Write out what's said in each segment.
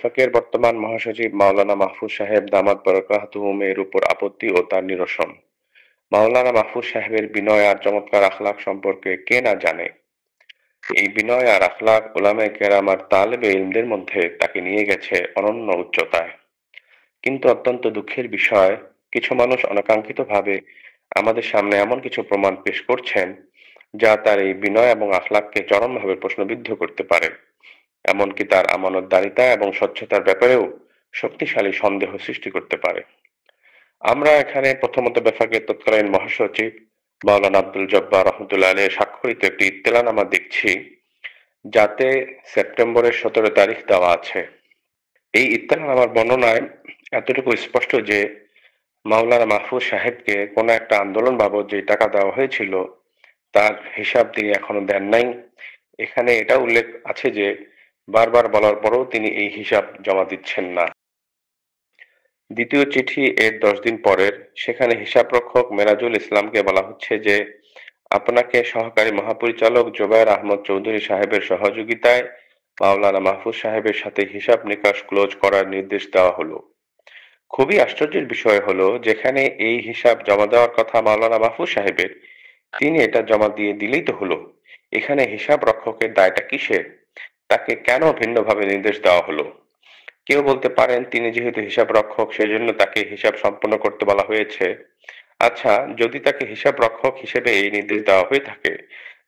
বেফাকের বর্তমান মহাসচিব মাওলানা মাহফুজ সাহেব দামাত বরকাতুহুম এর উপর আপত্তি ও তার নিরসন। মাওলানা মাহফুজ সাহেবের বিনয় আর চমৎকার আখলাক সম্পর্কে কে না জানে। এই বিনয় আর আখলাক উলামায়ে কেরাম আর তালেবে ইলমদের মধ্যে তাকে নিয়ে গেছে অনন্য উচ্চতায়। কিন্তু অত্যন্ত দুঃখের বিষয়, কিছু মানুষ অনাকাঙ্ক্ষিতভাবে আমাদের সামনে এমন কিছু প্রমাণ পেশ করছেন যা তার এই বিনয় এবং আখলাককে চরমভাবে প্রশ্নবিদ্ধ করতে পারে। এমনকি তার আমানতদারিতা এবং স্বচ্ছতার ব্যাপারেও শক্তিশালী সন্দেহ সৃষ্টি করতে পারে। আমরা এখানে প্রথমত বেফাকের তৎকালীন মহাসচিব মাওলানা আব্দুল জব্বার রহমতুল্লাহ আলাইহির স্বাক্ষরিত একটি ইত্তেলানামা দেখছি, যাতে সেপ্টেম্বরের 17 তারিখ দেওয়া আছে। এই ইত্তেলানামার বর্ণনায় এতটুকু স্পষ্ট যে মাওলানা মাহফুজ সাহেবকে কোনো একটা আন্দোলন বাবদ যে টাকা দেওয়া হয়েছিল তার হিসাব তিনি এখনো দেন নাই। এখানে এটা উল্লেখ আছে যে বারবার বলার পরেও তিনি এই হিসাব জমা দিচ্ছেন না। দ্বিতীয় চিঠি এর 10 দিন পরের, সেখানে হিসাবরক্ষক মেরাজুল ইসলামকে বলা হচ্ছে যে আপনাকে সহকারী মহাপরিচালক জোবায়ের আহমদ চৌধুরী সাহেবের সহযোগিতায় মাওলানা মাহফুজ সাহেবের সাথে হিসাব নিকাশ ক্লোজ করার নির্দেশ দেওয়া হলো। খুবই আশ্চর্যের বিষয় হলো, যেখানে এই হিসাব জমা দেওয়ার কথা মাওলানা মাহফুজ সাহেবের, তিনি এটা জমা দিয়ে দিলেই তো হলো। এখানে হিসাব রক্ষকের দায়টা কিসের? তাকে কেন ভিন্নভাবে নির্দেশ দেওয়া হলো? কেউ বলতে পারেন তিনি যেহেতু হিসাব রক্ষক সেজন্য তাকে হিসাব সম্পন্ন করতে বলা হয়েছে। আচ্ছা, যদি তাকে হিসাব রক্ষক হিসেবে এই নির্দেশ দেওয়া হয়ে থাকে,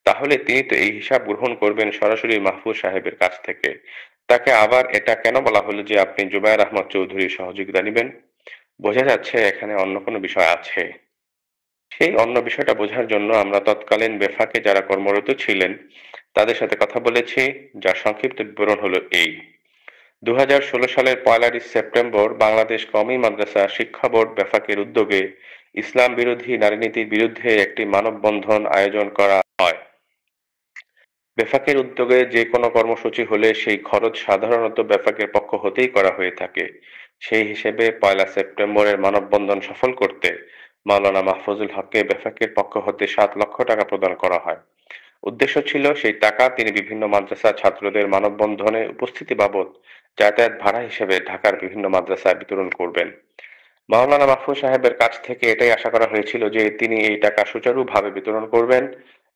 তাহলে তিনি তো এই হিসাব গ্রহণ করবেন সরাসরি মাহফুজ সাহেবের কাছ থেকে। তাকে আবার এটা কেন বলা হলো যে আপনি জুবায়ের আহমদ চৌধুরীর সহযোগিতা নেবেন? বোঝা যাচ্ছে এখানে অন্য কোনো বিষয় আছে। সেই অন্য বিষয়টা বোঝার জন্য আমরা তৎকালীন বেফাকে যারা কর্মরত ছিলেন তাদের সাথে কথা বলেছি, যার সংক্ষিপ্ত বিবরণ হলো এই। 2016 সালের 1 সেপ্টেম্বর বাংলাদেশ কওমি মাদ্রাসা শিক্ষা বোর্ড বেফাকের উদ্যোগে ইসলাম বিরোধী নারীনীতির বিরুদ্ধে একটি মানববন্ধন আয়োজন করা হয়। বেফাকের উদ্যোগে যে কোনো কর্মসূচি হলে সেই খরচ সাধারণত বেফাকের পক্ষ হতেই করা হয়ে থাকে। সেই হিসেবে 1 সেপ্টেম্বরের মানববন্ধন সফল করতে মাওলানা মাহফুজুল হককে বেফাকের পক্ষ হতে 7 লক্ষ টাকা প্রদান করা হয়। উদ্দেশ্য ছিল সেই টাকা তিনি বিভিন্ন মাদ্রাসা ছাত্রদের মানববন্ধনে উপস্থিতি বাবদ যাতায়াত ভাড়া হিসেবে ঢাকার বিভিন্ন মাদ্রাসায় বিতরণ করবেন। মাওলানা মাহফুজ সাহেবের কাছ থেকে এটাই আশা করা হয়েছিল যে তিনি এই টাকা সুচারুভাবে বিতরণ করবেন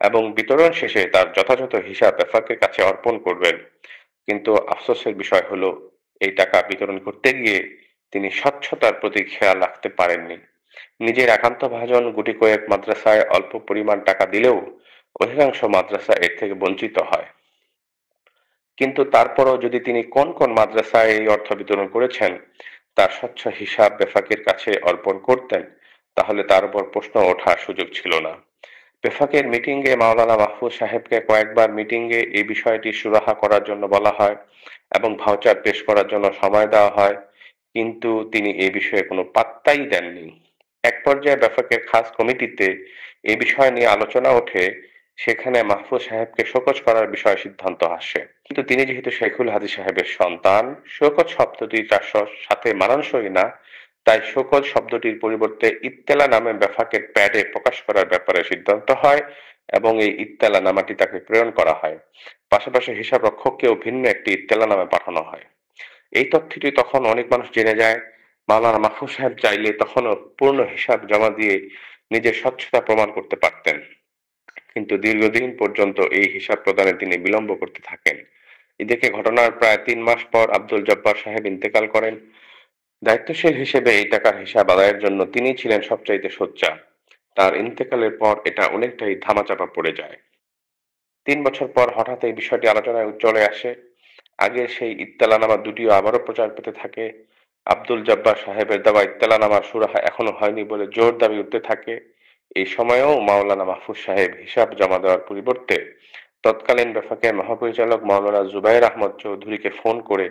এবং বিতরণ শেষে তার যথাযথ হিসাব বেফাকের কাছে অর্পণ করবেন। কিন্তু আফসোসের বিষয় হলো, এই টাকা বিতরণ করতে গিয়ে তিনি স্বচ্ছতার প্রতি খেয়াল রাখতে পারেননি। নিজের একান্ত ভাজন গুটি কয়েক মাদ্রাসায় অল্প পরিমাণ টাকা দিলেও অধিকাংশ মাদ্রাসা এর থেকে বঞ্চিত হয়। কিন্তু তারপরও যদি তিনি কোন কোন মাদ্রাসায় এই অর্থ বিতরণ করেছেন তার স্বচ্ছ হিসাব বেফাকের কাছে অর্পণ করতেন, তাহলে তার উপর প্রশ্ন ওঠার সুযোগ ছিল না। বেফাকের মিটিংয়ে মাওলানা মাহফুজ সাহেবকে কয়েকবার মিটিংয়ে এই বিষয়টি সুরাহা করার জন্য বলা হয় এবং ভাউচার পেশ করার জন্য সময় দেওয়া হয়, কিন্তু তিনি এই বিষয়ে কোনো পাত্তাই দেননি। এক পর্যায়ে বেফাকের খাস কমিটিতে এই বিষয় নিয়ে আলোচনা ওঠে, সেখানে মাহফুজ সাহেবকে শোকজ করার বিষয়ে সিদ্ধান্ত আসে। কিন্তু তিনি যেহেতু শেখুল হাদিস সাহেবের সন্তান, শোকজ শব্দটি তার সাথে মানানসই না, তাই শোকজ শব্দটির পরিবর্তে ইত্তেলা নামে বেফাকের প্যাডে প্রকাশ করার ব্যাপারে সিদ্ধান্ত হয় এবং এই ইত্তেলা নামাটি তাকে প্রেরণ করা হয়। পাশাপাশি হিসাব রক্ষককেও ভিন্ন একটি ইত্তেলা নামে পাঠানো হয়। এই তথ্যটি তখন অনেক মানুষ জেনে যায়। মাওলানা মাহফুজ সাহেব চাইলে তখনও পূর্ণ হিসাব জমা দিয়ে নিজের স্বচ্ছতা প্রমাণ করতে পারতেন, কিন্তু দীর্ঘদিন পর্যন্ত এই হিসাব প্রদানে তিনি বিলম্ব করতে থাকেন। এদিকে ঘটনার প্রায় 3 মাস পর আব্দুল জব্বার সাহেব ইন্তেকাল করেন। দায়িত্বশীল হিসেবে এই টাকার হিসাব আদায়ের জন্য তিনি ছিলেন সবচাইতে সোচ্চার। তার ইন্তেকালের পর এটা অনেকটাই ধামাচাপা পড়ে যায়। 3 বছর পর হঠাৎ এই বিষয়টি আলোচনায় চলে আসে। আগের সেই ইত্তেলানামা দুটিও আবারও প্রচার পেতে থাকে। আব্দুল জব্বার সাহেবের দেওয়া ইত্তেলানামার সুরাহা এখনো হয়নি বলে জোর দাবি উঠতে থাকে। এই সময়েও মাওলানা মাহফুজ সাহেব হিসাব জমা দেওয়ার পরিবর্তে তৎকালীন বেফাকের মহাপরিচালক মাওলানা জুবায়ের আহমদ চৌধুরীকে ফোন করে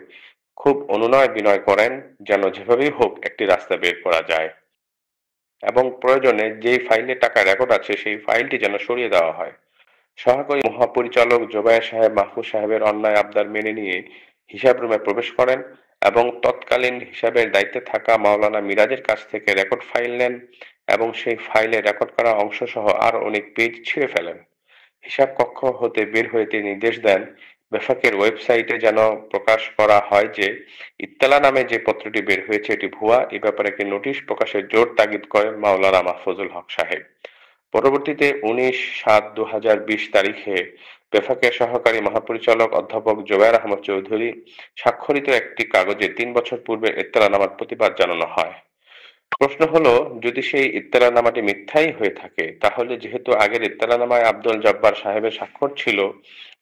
খুব অনুনয় বিনয় করেন যেন যেভাবেই হোক একটি রাস্তা বের করা যায় এবং প্রয়োজনে যেই ফাইলে টাকা রেকর্ড আছে সেই ফাইলটি যেন সরিয়ে দেওয়া হয়। সহকারী মহাপরিচালক জোবায়ের সাহেব মাহফুজ সাহেবের অন্যায় আবদার মেনে নিয়ে হিসাব রুমে প্রবেশ করেন এবং তৎকালীন হিসাবের দায়িত্বে থাকা মাওলানা মিরাজের কাছ থেকে রেকর্ড ফাইল নেন এবং সেই ফাইলে রেকর্ড করা অংশ সহ আরো অনেক পেজ ছিঁড়ে ফেলেন। হিসাব কক্ষ হতে বের হয়ে তিনি নির্দেশ দেন বেফাকের ওয়েবসাইটে যেন প্রকাশ করা হয় যে ইত্তেলা নামে যে পত্রটি বের হয়েছে এটি ভুয়া। এ ব্যাপারে একটি নোটিশ প্রকাশের জোর তাগিদ করেন মাওলানা মাহফুজুল হক সাহেব। পরবর্তীতে 19/7/2020 তারিখে বেফাকের সহকারী মহাপরিচালক অধ্যাপক জোবায়ের আহমদ চৌধুরী স্বাক্ষরিত একটি কাগজে ৩ বছর পূর্বে ইত্তেলানামার প্রতিবাদ জানানো হয়। প্রশ্ন হলো, যদি সেই ইত্তেলানামাটি মিথ্যাই হয়ে থাকে তাহলে যেহেতু আগের ইত্তেলানামায় আব্দুল জব্বার সাহেবের স্বাক্ষর ছিল,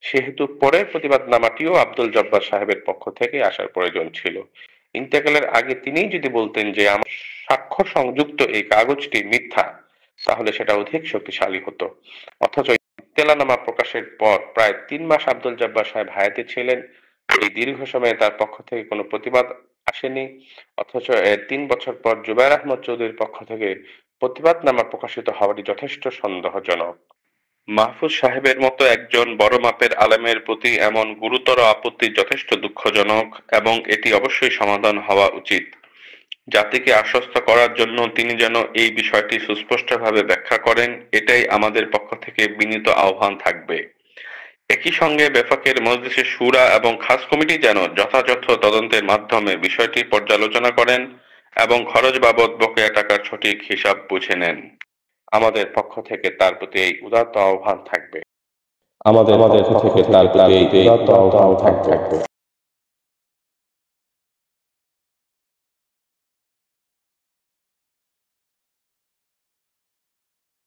সেহেতু পরের প্রতিবাদনামাটিও আব্দুল জব্বার সাহেবের পক্ষ থেকে আসার প্রয়োজন ছিল। ইন্তেকালের আগে তিনিই যদি বলতেন যে আমার স্বাক্ষর সংযুক্ত এই কাগজটি মিথ্যা, তাহলে সেটা অধিক শক্তিশালী হতো। অথচ ইত্তেলানামা প্রকাশের পর প্রায় ৩ মাস আব্দুল জব্বার সাহেব হায়াতে ছিলেন। এই দীর্ঘ সময়ে তার পক্ষ থেকে কোনো প্রতিবাদ আসেনি। অথচ এর ৩ বছর পর জুবায়ের আহমদ চৌধুরীর পক্ষ থেকে প্রতিবাদনামা প্রকাশিত হওয়াটি যথেষ্ট সন্দেহজনক। মাহফুজ সাহেবের মতো একজন বড় মাপের আলেমের প্রতি এমন গুরুতর আপত্তি যথেষ্ট দুঃখজনক এবং এটি অবশ্যই সমাধান হওয়া উচিত। জাতিকে আশ্বস্ত করার জন্য তিনি যেন এই বিষয়টি সুস্পষ্টভাবে ব্যাখ্যা করেন, এটাই আমাদের পক্ষ থেকে বিনীত আহ্বান থাকবে। একই সঙ্গে বেফাকের মজলিসে শুরা এবং খাস কমিটি যেন যথাযথ তদন্তের মাধ্যমে বিষয়টি পর্যালোচনা করেন এবং খরচ বাবদ বকেয়া টাকার সঠিক হিসাব বুঝে নেন। আমাদের পক্ষ থেকে তার প্রতি এই উদাত্ত আহ্বান থাকবে। আমাদের পক্ষ থেকে তার প্রতি এই উদাত্ত আহ্বান থাকবে।